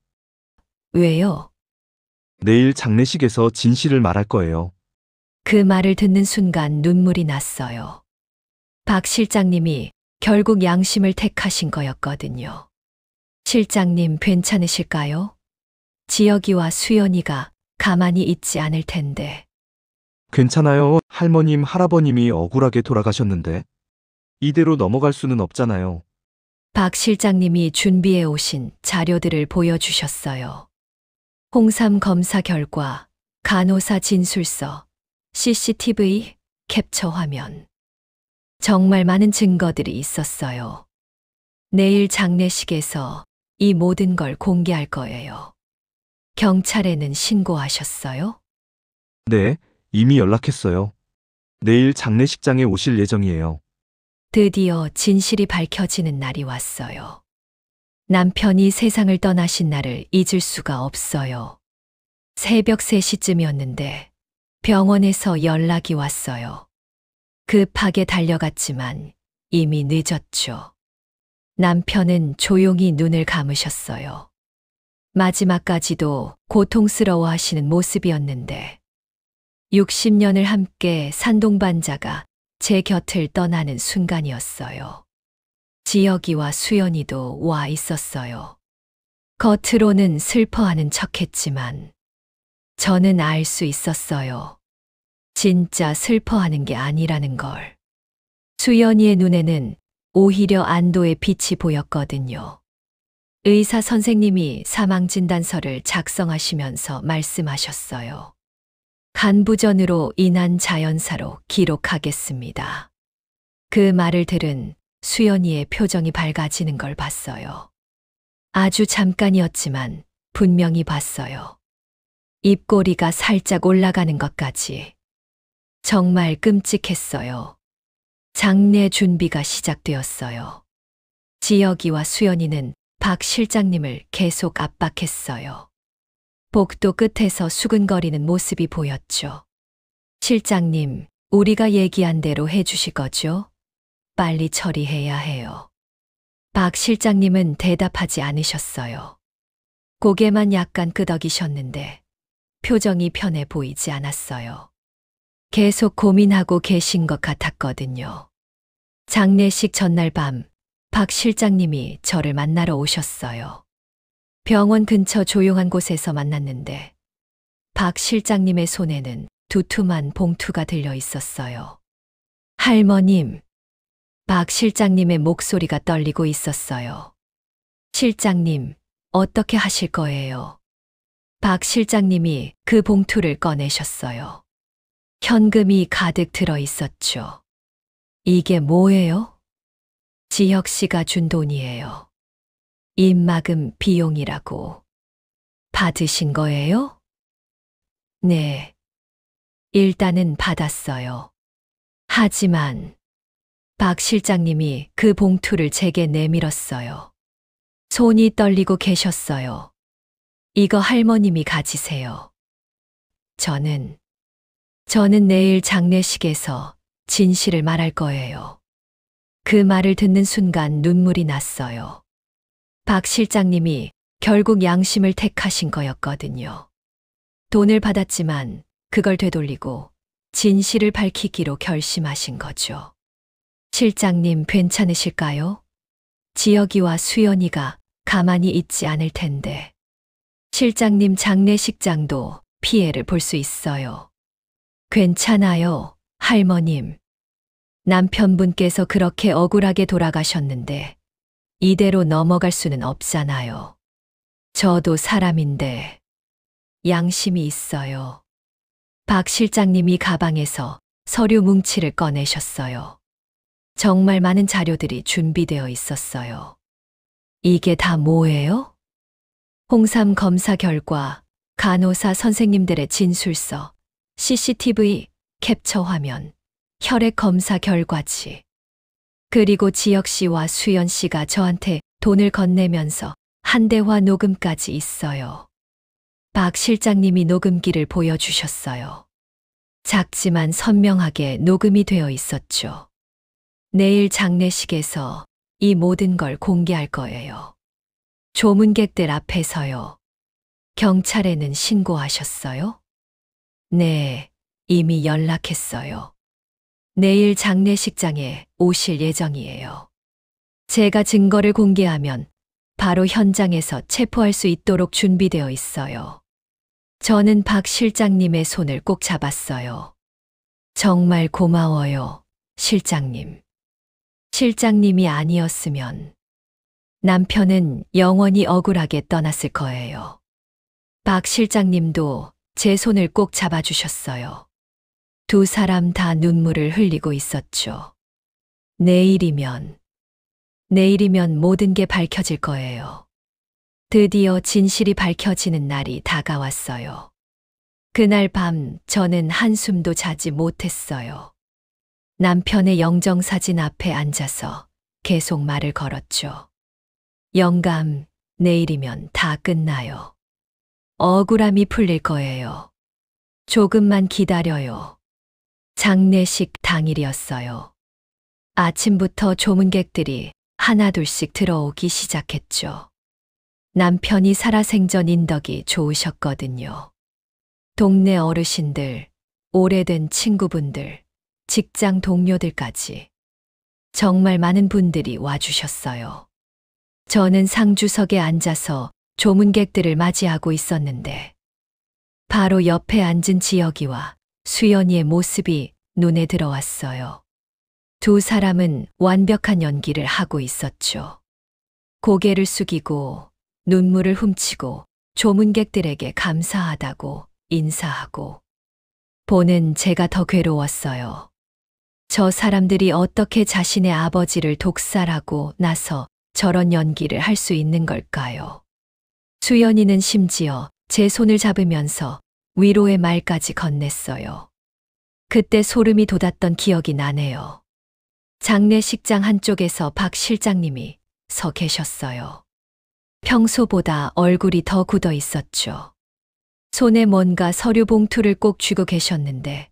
왜요? 내일 장례식에서 진실을 말할 거예요. 그 말을 듣는 순간 눈물이 났어요. 박 실장님이 결국 양심을 택하신 거였거든요. 실장님 괜찮으실까요? 지혁이와 수연이가 가만히 있지 않을 텐데. 괜찮아요. 할머님, 할아버님이 억울하게 돌아가셨는데 이대로 넘어갈 수는 없잖아요. 박 실장님이 준비해 오신 자료들을 보여주셨어요. 홍삼 검사 결과, 간호사 진술서, CCTV, 캡처 화면. 정말 많은 증거들이 있었어요. 내일 장례식에서 이 모든 걸 공개할 거예요. 경찰에는 신고하셨어요? 네, 이미 연락했어요. 내일 장례식장에 오실 예정이에요. 드디어 진실이 밝혀지는 날이 왔어요. 남편이 세상을 떠나신 날을 잊을 수가 없어요. 새벽 3시쯤이었는데 병원에서 연락이 왔어요. 급하게 달려갔지만 이미 늦었죠. 남편은 조용히 눈을 감으셨어요. 마지막까지도 고통스러워 하시는 모습이었는데 60년을 함께 산 동반자가 제 곁을 떠나는 순간이었어요. 지혁이와 수연이도 와 있었어요. 겉으로는 슬퍼하는 척했지만 저는 알 수 있었어요. 진짜 슬퍼하는 게 아니라는 걸. 수연이의 눈에는 오히려 안도의 빛이 보였거든요. 의사 선생님이 사망진단서를 작성하시면서 말씀하셨어요. 간부전으로 인한 자연사로 기록하겠습니다. 그 말을 들은 수연이의 표정이 밝아지는 걸 봤어요. 아주 잠깐이었지만 분명히 봤어요. 입꼬리가 살짝 올라가는 것까지. 정말 끔찍했어요. 장례 준비가 시작되었어요. 지혁이와 수연이는 박 실장님을 계속 압박했어요. 복도 끝에서 수근거리는 모습이 보였죠. 실장님, 우리가 얘기한 대로 해주실 거죠? 빨리 처리해야 해요. 박 실장님은 대답하지 않으셨어요. 고개만 약간 끄덕이셨는데 표정이 편해 보이지 않았어요. 계속 고민하고 계신 것 같았거든요. 장례식 전날 밤 박 실장님이 저를 만나러 오셨어요. 병원 근처 조용한 곳에서 만났는데 박 실장님의 손에는 두툼한 봉투가 들려 있었어요. 할머님, 박 실장님의 목소리가 떨리고 있었어요. 실장님, 어떻게 하실 거예요? 박 실장님이 그 봉투를 꺼내셨어요. 현금이 가득 들어 있었죠. 이게 뭐예요? 지혁 씨가 준 돈이에요. 입막음 비용이라고. 받으신 거예요? 네. 일단은 받았어요. 하지만 박 실장님이 그 봉투를 제게 내밀었어요. 손이 떨리고 계셨어요. 이거 할머님이 가지세요. 저는 내일 장례식에서 진실을 말할 거예요. 그 말을 듣는 순간 눈물이 났어요. 박 실장님이 결국 양심을 택하신 거였거든요. 돈을 받았지만 그걸 되돌리고 진실을 밝히기로 결심하신 거죠. 실장님 괜찮으실까요? 지혁이와 수연이가 가만히 있지 않을 텐데. 실장님 장례식장도 피해를 볼 수 있어요. 괜찮아요, 할머님. 남편분께서 그렇게 억울하게 돌아가셨는데 이대로 넘어갈 수는 없잖아요. 저도 사람인데 양심이 있어요. 박 실장님이 가방에서 서류 뭉치를 꺼내셨어요. 정말 많은 자료들이 준비되어 있었어요. 이게 다 뭐예요? 홍삼 검사 결과, 간호사 선생님들의 진술서, CCTV 캡처 화면, 혈액 검사 결과지. 그리고 지혁 씨와 수연 씨가 저한테 돈을 건네면서 한 대화 녹음까지 있어요. 박 실장님이 녹음기를 보여주셨어요. 작지만 선명하게 녹음이 되어 있었죠. 내일 장례식에서 이 모든 걸 공개할 거예요. 조문객들 앞에서요. 경찰에는 신고하셨어요? 네, 이미 연락했어요. 내일 장례식장에 오실 예정이에요. 제가 증거를 공개하면 바로 현장에서 체포할 수 있도록 준비되어 있어요. 저는 박 실장님의 손을 꼭 잡았어요. 정말 고마워요, 실장님. 실장님이 아니었으면 남편은 영원히 억울하게 떠났을 거예요. 박 실장님도 제 손을 꼭 잡아주셨어요. 두 사람 다 눈물을 흘리고 있었죠. 내일이면 모든 게 밝혀질 거예요. 드디어 진실이 밝혀지는 날이 다가왔어요. 그날 밤 저는 한숨도 자지 못했어요. 남편의 영정사진 앞에 앉아서 계속 말을 걸었죠. 영감, 내일이면 다 끝나요. 억울함이 풀릴 거예요. 조금만 기다려요. 장례식 당일이었어요. 아침부터 조문객들이 하나둘씩 들어오기 시작했죠. 남편이 살아생전 인덕이 좋으셨거든요. 동네 어르신들, 오래된 친구분들, 직장 동료들까지 정말 많은 분들이 와주셨어요. 저는 상주석에 앉아서 조문객들을 맞이하고 있었는데 바로 옆에 앉은 지혁이와 수연이의 모습이 눈에 들어왔어요. 두 사람은 완벽한 연기를 하고 있었죠. 고개를 숙이고 눈물을 훔치고 조문객들에게 감사하다고 인사하고. 보는 제가 더 괴로웠어요. 저 사람들이 어떻게 자신의 아버지를 독살하고 나서 저런 연기를 할 수 있는 걸까요? 수연이는 심지어 제 손을 잡으면서 위로의 말까지 건넸어요. 그때 소름이 돋았던 기억이 나네요. 장례식장 한쪽에서 박 실장님이 서 계셨어요. 평소보다 얼굴이 더 굳어 있었죠. 손에 뭔가 서류 봉투를 꼭 쥐고 계셨는데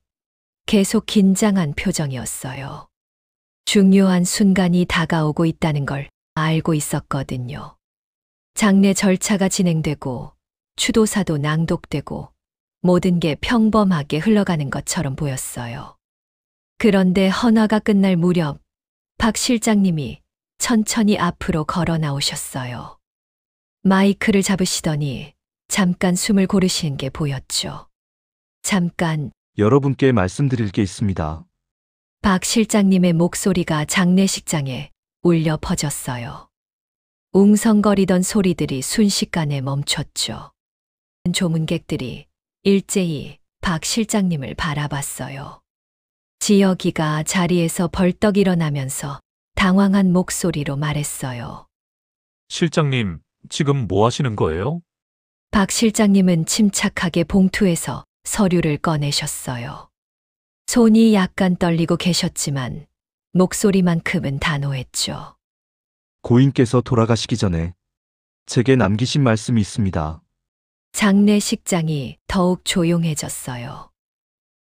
계속 긴장한 표정이었어요. 중요한 순간이 다가오고 있다는 걸 알고 있었거든요. 장례 절차가 진행되고 추도사도 낭독되고 모든 게 평범하게 흘러가는 것처럼 보였어요. 그런데 헌화가 끝날 무렵 박 실장님이 천천히 앞으로 걸어 나오셨어요. 마이크를 잡으시더니 잠깐 숨을 고르시는 게 보였죠. 잠깐 여러분께 말씀드릴 게 있습니다. 박 실장님의 목소리가 장례식장에 울려 퍼졌어요. 웅성거리던 소리들이 순식간에 멈췄죠. 조문객들이 일제히 박 실장님을 바라봤어요. 지혁이가 자리에서 벌떡 일어나면서 당황한 목소리로 말했어요. 실장님, 지금 뭐 하시는 거예요? 박 실장님은 침착하게 봉투에서 서류를 꺼내셨어요. 손이 약간 떨리고 계셨지만 목소리만큼은 단호했죠. 고인께서 돌아가시기 전에 제게 남기신 말씀이 있습니다. 장례식장이 더욱 조용해졌어요.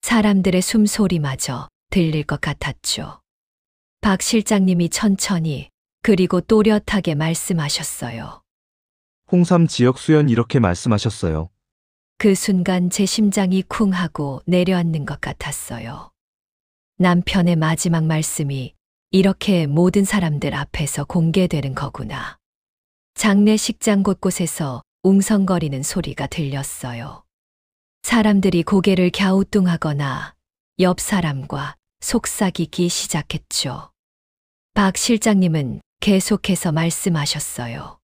사람들의 숨소리마저 들릴 것 같았죠. 박 실장님이 천천히 그리고 또렷하게 말씀하셨어요. 홍삼 지역 수연 이렇게 말씀하셨어요. 그 순간 제 심장이 쿵 하고 내려앉는 것 같았어요. 남편의 마지막 말씀이 이렇게 모든 사람들 앞에서 공개되는 거구나. 장례식장 곳곳에서 웅성거리는 소리가 들렸어요. 사람들이 고개를 갸우뚱하거나 옆 사람과 속삭이기 시작했죠. 박 실장님은 계속해서 말씀하셨어요.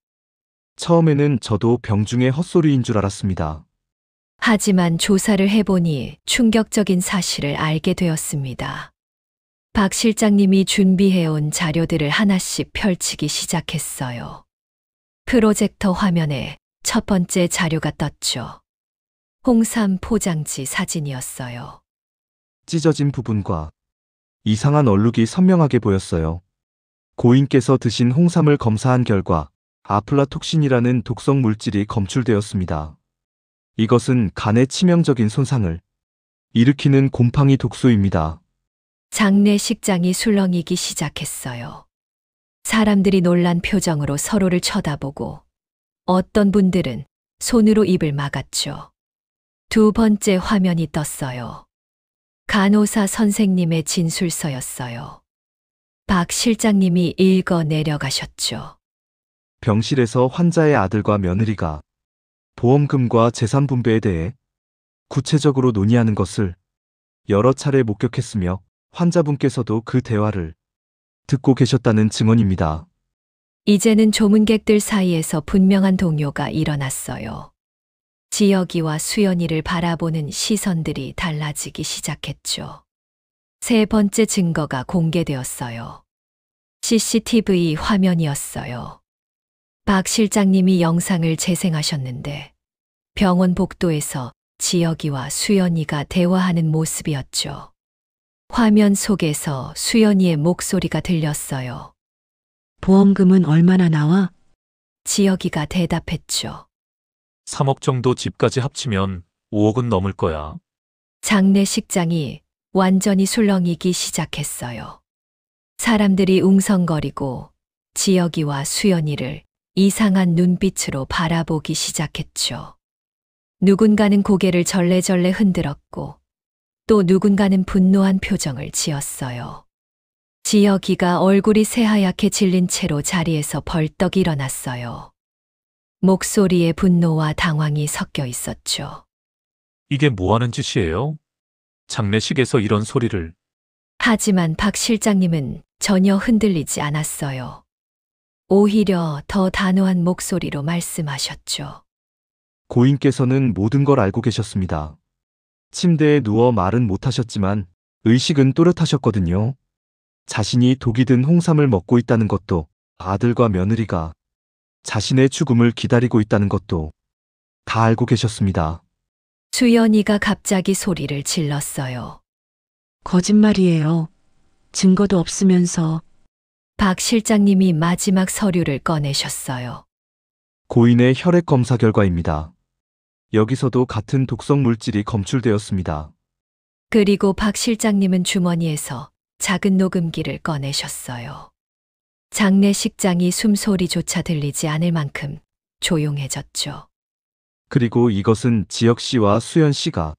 처음에는 저도 병중의 헛소리인 줄 알았습니다. 하지만 조사를 해보니 충격적인 사실을 알게 되었습니다. 박 실장님이 준비해온 자료들을 하나씩 펼치기 시작했어요. 프로젝터 화면에 첫 번째 자료가 떴죠. 홍삼 포장지 사진이었어요. 찢어진 부분과 이상한 얼룩이 선명하게 보였어요. 고인께서 드신 홍삼을 검사한 결과 아플라톡신이라는 독성 물질이 검출되었습니다. 이것은 간에 치명적인 손상을 일으키는 곰팡이 독소입니다. 장례식장이 술렁이기 시작했어요. 사람들이 놀란 표정으로 서로를 쳐다보고 어떤 분들은 손으로 입을 막았죠. 두 번째 화면이 떴어요. 간호사 선생님의 진술서였어요. 박 실장님이 읽어 내려가셨죠. 병실에서 환자의 아들과 며느리가 보험금과 재산 분배에 대해 구체적으로 논의하는 것을 여러 차례 목격했으며 환자분께서도 그 대화를 듣고 계셨다는 증언입니다. 이제는 조문객들 사이에서 분명한 동요가 일어났어요. 지혁이와 수연이를 바라보는 시선들이 달라지기 시작했죠. 세 번째 증거가 공개되었어요. CCTV 화면이었어요. 박 실장님이 영상을 재생하셨는데 병원 복도에서 지혁이와 수연이가 대화하는 모습이었죠. 화면 속에서 수연이의 목소리가 들렸어요. 보험금은 얼마나 나와? 지혁이가 대답했죠. 3억 정도 집까지 합치면 5억은 넘을 거야. 장례식장이 완전히 술렁이기 시작했어요. 사람들이 웅성거리고 지혁이와 수연이를 이상한 눈빛으로 바라보기 시작했죠. 누군가는 고개를 절레절레 흔들었고 또 누군가는 분노한 표정을 지었어요. 지혁이가 얼굴이 새하얗게 질린 채로 자리에서 벌떡 일어났어요. 목소리에 분노와 당황이 섞여 있었죠. 이게 뭐 하는 짓이에요? 장례식에서 이런 소리를. 하지만 박 실장님은 전혀 흔들리지 않았어요. 오히려 더 단호한 목소리로 말씀하셨죠. 고인께서는 모든 걸 알고 계셨습니다. 침대에 누워 말은 못하셨지만 의식은 또렷하셨거든요. 자신이 독이 든 홍삼을 먹고 있다는 것도, 아들과 며느리가 자신의 죽음을 기다리고 있다는 것도 다 알고 계셨습니다. 수연이가 갑자기 소리를 질렀어요. 거짓말이에요. 증거도 없으면서. 박 실장님이 마지막 서류를 꺼내셨어요. 고인의 혈액 검사 결과입니다. 여기서도 같은 독성 물질이 검출되었습니다. 그리고 박 실장님은 주머니에서 작은 녹음기를 꺼내셨어요. 장례식장이 숨소리조차 들리지 않을 만큼 조용해졌죠. 그리고 이것은 지혁 씨와 수연 씨가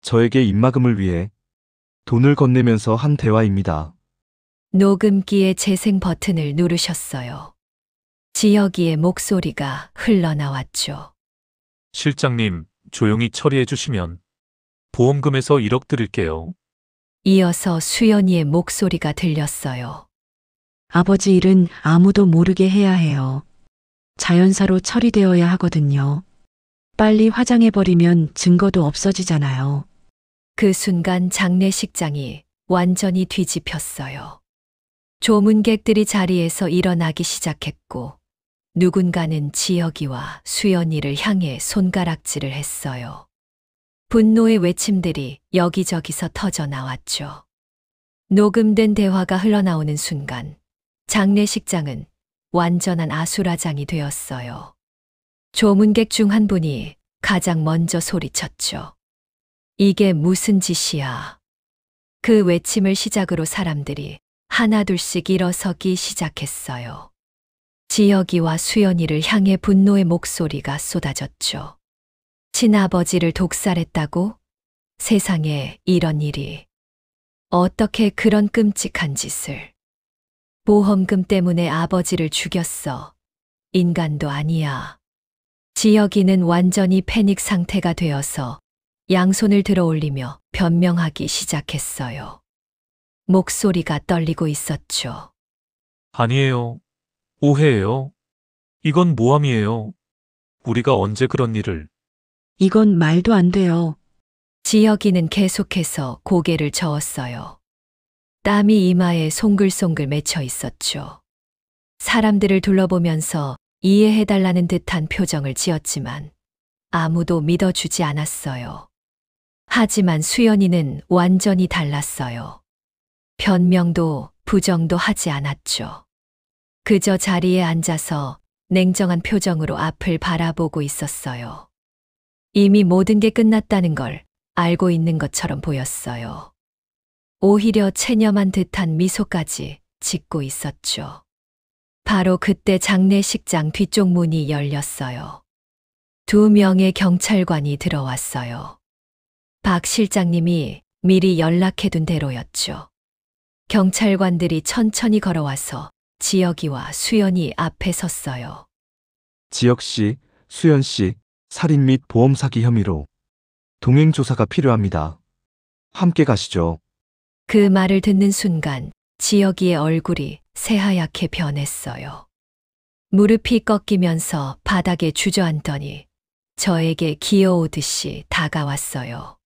저에게 입막음을 위해 돈을 건네면서 한 대화입니다. 녹음기의 재생 버튼을 누르셨어요. 지혁이의 목소리가 흘러나왔죠. 실장님, 조용히 처리해 주시면 보험금에서 1억 드릴게요. 이어서 수연이의 목소리가 들렸어요. 아버지 일은 아무도 모르게 해야 해요. 자연사로 처리되어야 하거든요. 빨리 화장해버리면 증거도 없어지잖아요. 그 순간 장례식장이 완전히 뒤집혔어요. 조문객들이 자리에서 일어나기 시작했고, 누군가는 지혁이와 수연이를 향해 손가락질을 했어요. 분노의 외침들이 여기저기서 터져 나왔죠. 녹음된 대화가 흘러나오는 순간, 장례식장은 완전한 아수라장이 되었어요. 조문객 중 한 분이 가장 먼저 소리쳤죠. 이게 무슨 짓이야. 그 외침을 시작으로 사람들이 하나둘씩 일어서기 시작했어요. 지혁이와 수연이를 향해 분노의 목소리가 쏟아졌죠. 친아버지를 독살했다고? 세상에 이런 일이. 어떻게 그런 끔찍한 짓을. 보험금 때문에 아버지를 죽였어. 인간도 아니야. 지혁이는 완전히 패닉 상태가 되어서 양손을 들어 올리며 변명하기 시작했어요. 목소리가 떨리고 있었죠. 아니에요. 오해예요. 이건 모함이에요. 우리가 언제 그런 일을. 이건 말도 안 돼요. 지혁이는 계속해서 고개를 저었어요. 땀이 이마에 송글송글 맺혀 있었죠. 사람들을 둘러보면서 이해해달라는 듯한 표정을 지었지만 아무도 믿어주지 않았어요. 하지만 수연이는 완전히 달랐어요. 변명도 부정도 하지 않았죠. 그저 자리에 앉아서 냉정한 표정으로 앞을 바라보고 있었어요. 이미 모든 게 끝났다는 걸 알고 있는 것처럼 보였어요. 오히려 체념한 듯한 미소까지 짓고 있었죠. 바로 그때 장례식장 뒤쪽 문이 열렸어요. 2명의 경찰관이 들어왔어요. 박 실장님이 미리 연락해둔 대로였죠. 경찰관들이 천천히 걸어와서 지혁이와 수연이 앞에 섰어요. 지혁 씨, 수연 씨, 살인 및 보험 사기 혐의로 동행 조사가 필요합니다. 함께 가시죠. 그 말을 듣는 순간 지혁이의 얼굴이 새하얗게 변했어요. 무릎이 꺾이면서 바닥에 주저앉더니 저에게 기어오듯이 다가왔어요.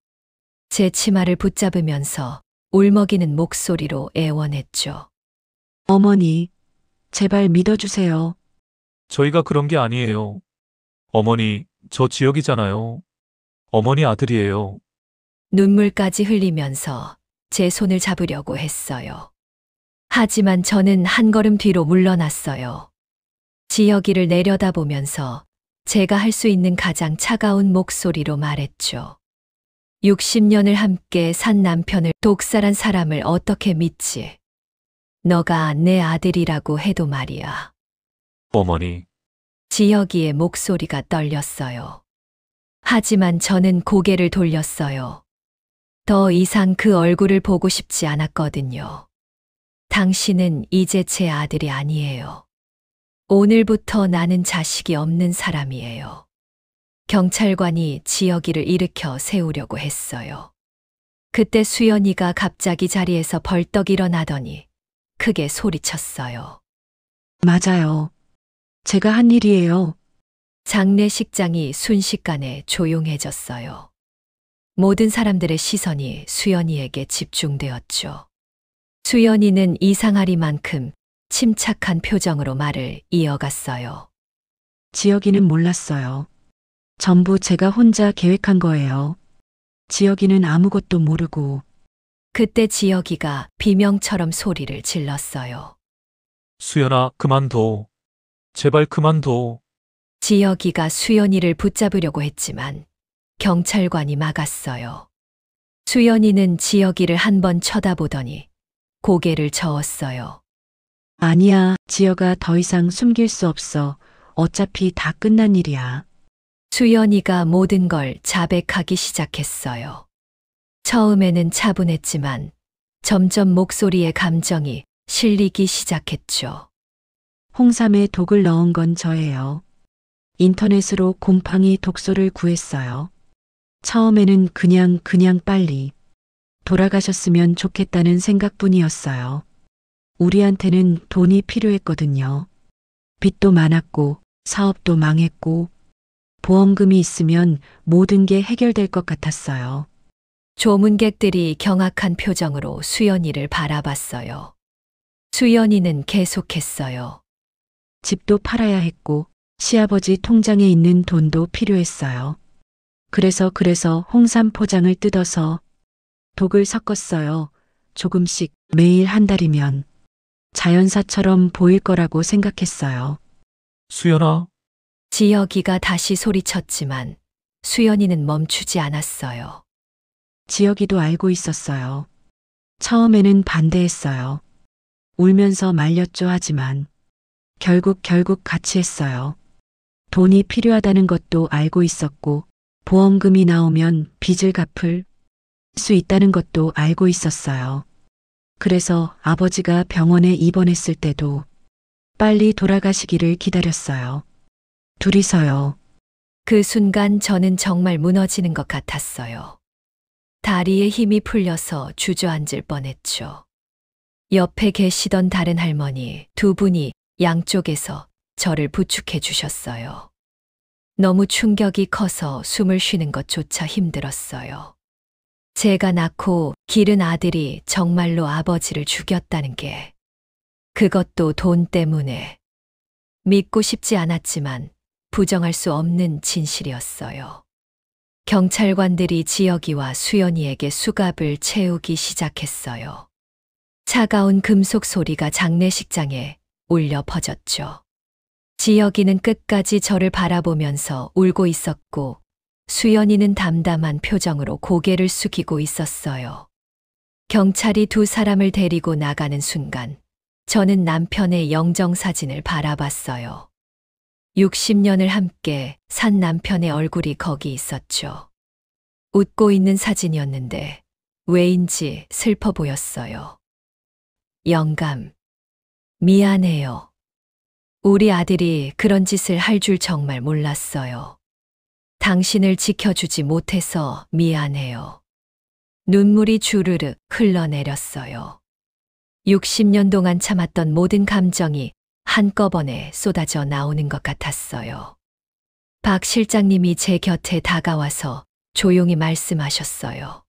제 치마를 붙잡으면서 울먹이는 목소리로 애원했죠. 어머니, 제발 믿어주세요. 저희가 그런 게 아니에요. 어머니, 저 지혁이잖아요. 어머니 아들이에요. 눈물까지 흘리면서 제 손을 잡으려고 했어요. 하지만 저는 한 걸음 뒤로 물러났어요. 지혁이를 내려다보면서 제가 할 수 있는 가장 차가운 목소리로 말했죠. 60년을 함께 산 남편을 독살한 사람을 어떻게 믿지? 너가 내 아들이라고 해도 말이야. 어머니, 지혁이의 목소리가 떨렸어요. 하지만 저는 고개를 돌렸어요. 더 이상 그 얼굴을 보고 싶지 않았거든요. 당신은 이제 제 아들이 아니에요. 오늘부터 나는 자식이 없는 사람이에요. 경찰관이 지혁이를 일으켜 세우려고 했어요. 그때 수연이가 갑자기 자리에서 벌떡 일어나더니 크게 소리쳤어요. 맞아요. 제가 한 일이에요. 장례식장이 순식간에 조용해졌어요. 모든 사람들의 시선이 수연이에게 집중되었죠. 수연이는 이상하리만큼 침착한 표정으로 말을 이어갔어요. 지혁이는 몰랐어요. 전부 제가 혼자 계획한 거예요. 지혁이는 아무것도 모르고. 그때 지혁이가 비명처럼 소리를 질렀어요. 수연아, 그만둬. 제발 그만둬. 지혁이가 수연이를 붙잡으려고 했지만 경찰관이 막았어요. 수연이는 지혁이를 한 번 쳐다보더니 고개를 저었어요. 아니야, 지혁아, 더 이상 숨길 수 없어. 어차피 다 끝난 일이야. 수연이가 모든 걸 자백하기 시작했어요. 처음에는 차분했지만 점점 목소리의 감정이 실리기 시작했죠. 홍삼에 독을 넣은 건 저예요. 인터넷으로 곰팡이 독소를 구했어요. 처음에는 그냥 빨리 돌아가셨으면 좋겠다는 생각뿐이었어요. 우리한테는 돈이 필요했거든요. 빚도 많았고 사업도 망했고 보험금이 있으면 모든 게 해결될 것 같았어요. 조문객들이 경악한 표정으로 수연이를 바라봤어요. 수연이는 계속했어요. 집도 팔아야 했고 시아버지 통장에 있는 돈도 필요했어요. 그래서 홍삼 포장을 뜯어서 독을 섞었어요. 조금씩 매일 한 달이면 자연사처럼 보일 거라고 생각했어요. 수연아, 지혁이가 다시 소리쳤지만 수연이는 멈추지 않았어요. 지혁이도 알고 있었어요. 처음에는 반대했어요. 울면서 말렸죠. 하지만 결국 같이 했어요. 돈이 필요하다는 것도 알고 있었고 보험금이 나오면 빚을 갚을 수 있다는 것도 알고 있었어요. 그래서 아버지가 병원에 입원했을 때도 빨리 돌아가시기를 기다렸어요. 둘이서요. 그 순간 저는 정말 무너지는 것 같았어요. 다리에 힘이 풀려서 주저앉을 뻔했죠. 옆에 계시던 다른 할머니 두 분이 양쪽에서 저를 부축해 주셨어요. 너무 충격이 커서 숨을 쉬는 것조차 힘들었어요. 제가 낳고 기른 아들이 정말로 아버지를 죽였다는 게, 그것도 돈 때문에. 믿고 싶지 않았지만 부정할 수 없는 진실이었어요. 경찰관들이 지혁이와 수연이에게 수갑을 채우기 시작했어요. 차가운 금속 소리가 장례식장에 울려 퍼졌죠. 지혁이는 끝까지 저를 바라보면서 울고 있었고 수연이는 담담한 표정으로 고개를 숙이고 있었어요. 경찰이 두 사람을 데리고 나가는 순간 저는 남편의 영정사진을 바라봤어요. 60년을 함께 산 남편의 얼굴이 거기 있었죠. 웃고 있는 사진이었는데 왜인지 슬퍼 보였어요. 영감, 미안해요. 우리 아들이 그런 짓을 할 줄 정말 몰랐어요. 당신을 지켜주지 못해서 미안해요. 눈물이 주르륵 흘러내렸어요. 60년 동안 참았던 모든 감정이 한꺼번에 쏟아져 나오는 것 같았어요. 박 실장님이 제 곁에 다가와서 조용히 말씀하셨어요.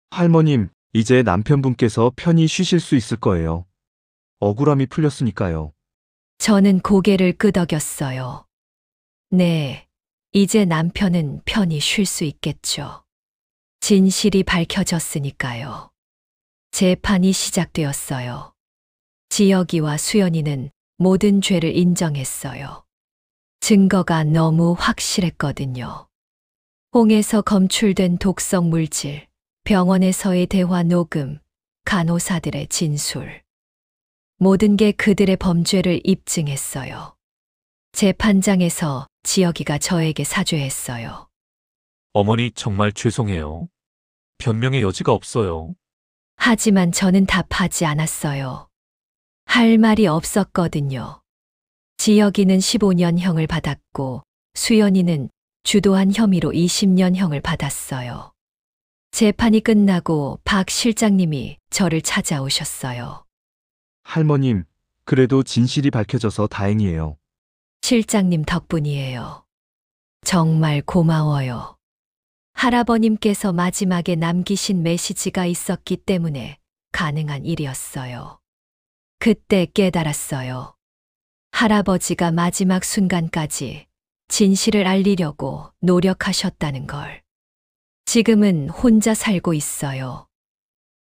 할머님, 이제 남편분께서 편히 쉬실 수 있을 거예요. 억울함이 풀렸으니까요. 저는 고개를 끄덕였어요. 네, 이제 남편은 편히 쉴 수 있겠죠. 진실이 밝혀졌으니까요. 재판이 시작되었어요. 지혁이와 수연이는 모든 죄를 인정했어요. 증거가 너무 확실했거든요. 홍에서 검출된 독성 물질, 병원에서의 대화 녹음, 간호사들의 진술. 모든 게 그들의 범죄를 입증했어요. 재판장에서 지혁이가 저에게 사죄했어요. 어머니 정말 죄송해요. 변명의 여지가 없어요. 하지만 저는 답하지 않았어요. 할 말이 없었거든요. 지혁이는 15년형을 받았고 수연이는 주도한 혐의로 20년형을 받았어요. 재판이 끝나고 박 실장님이 저를 찾아오셨어요. 할머님, 그래도 진실이 밝혀져서 다행이에요. 실장님 덕분이에요. 정말 고마워요. 할아버님께서 마지막에 남기신 메시지가 있었기 때문에 가능한 일이었어요. 그때 깨달았어요. 할아버지가 마지막 순간까지 진실을 알리려고 노력하셨다는 걸. 지금은 혼자 살고 있어요.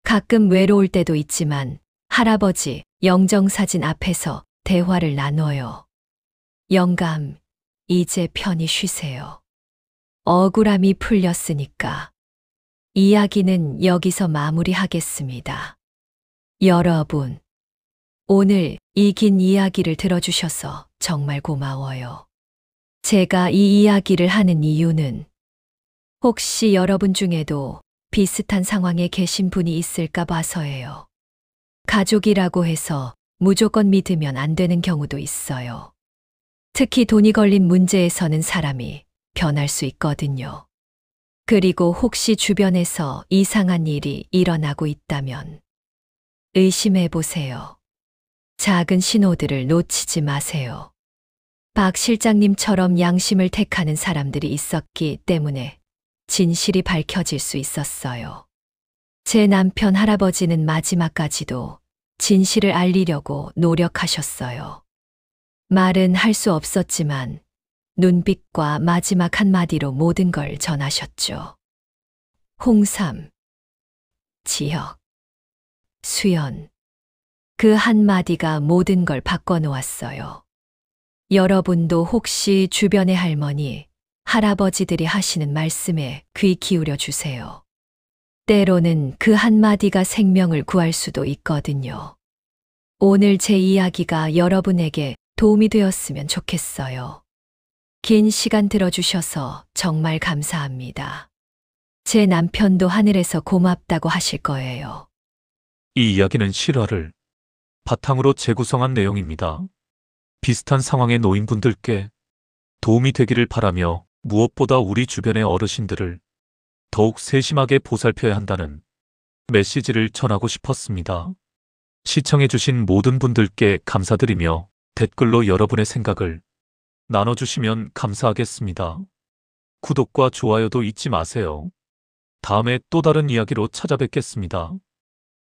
가끔 외로울 때도 있지만 할아버지 영정사진 앞에서 대화를 나눠요. 영감, 이제 편히 쉬세요. 억울함이 풀렸으니까. 이야기는 여기서 마무리하겠습니다. 여러분, 오늘 이 긴 이야기를 들어주셔서 정말 고마워요. 제가 이 이야기를 하는 이유는 혹시 여러분 중에도 비슷한 상황에 계신 분이 있을까 봐서예요. 가족이라고 해서 무조건 믿으면 안 되는 경우도 있어요. 특히 돈이 걸린 문제에서는 사람이 변할 수 있거든요. 그리고 혹시 주변에서 이상한 일이 일어나고 있다면 의심해 보세요. 작은 신호들을 놓치지 마세요. 박 실장님처럼 양심을 택하는 사람들이 있었기 때문에 진실이 밝혀질 수 있었어요. 제 남편 할아버지는 마지막까지도 진실을 알리려고 노력하셨어요. 말은 할 수 없었지만 눈빛과 마지막 한마디로 모든 걸 전하셨죠. 홍삼, 지혁, 수연. 그 한마디가 모든 걸 바꿔놓았어요. 여러분도 혹시 주변의 할머니, 할아버지들이 하시는 말씀에 귀 기울여 주세요. 때로는 그 한마디가 생명을 구할 수도 있거든요. 오늘 제 이야기가 여러분에게 도움이 되었으면 좋겠어요. 긴 시간 들어주셔서 정말 감사합니다. 제 남편도 하늘에서 고맙다고 하실 거예요. 이 이야기는 실화를 바탕으로 재구성한 내용입니다. 비슷한 상황에 놓인 분들께 도움이 되기를 바라며 무엇보다 우리 주변의 어르신들을 더욱 세심하게 보살펴야 한다는 메시지를 전하고 싶었습니다. 시청해주신 모든 분들께 감사드리며 댓글로 여러분의 생각을 나눠주시면 감사하겠습니다. 구독과 좋아요도 잊지 마세요. 다음에 또 다른 이야기로 찾아뵙겠습니다.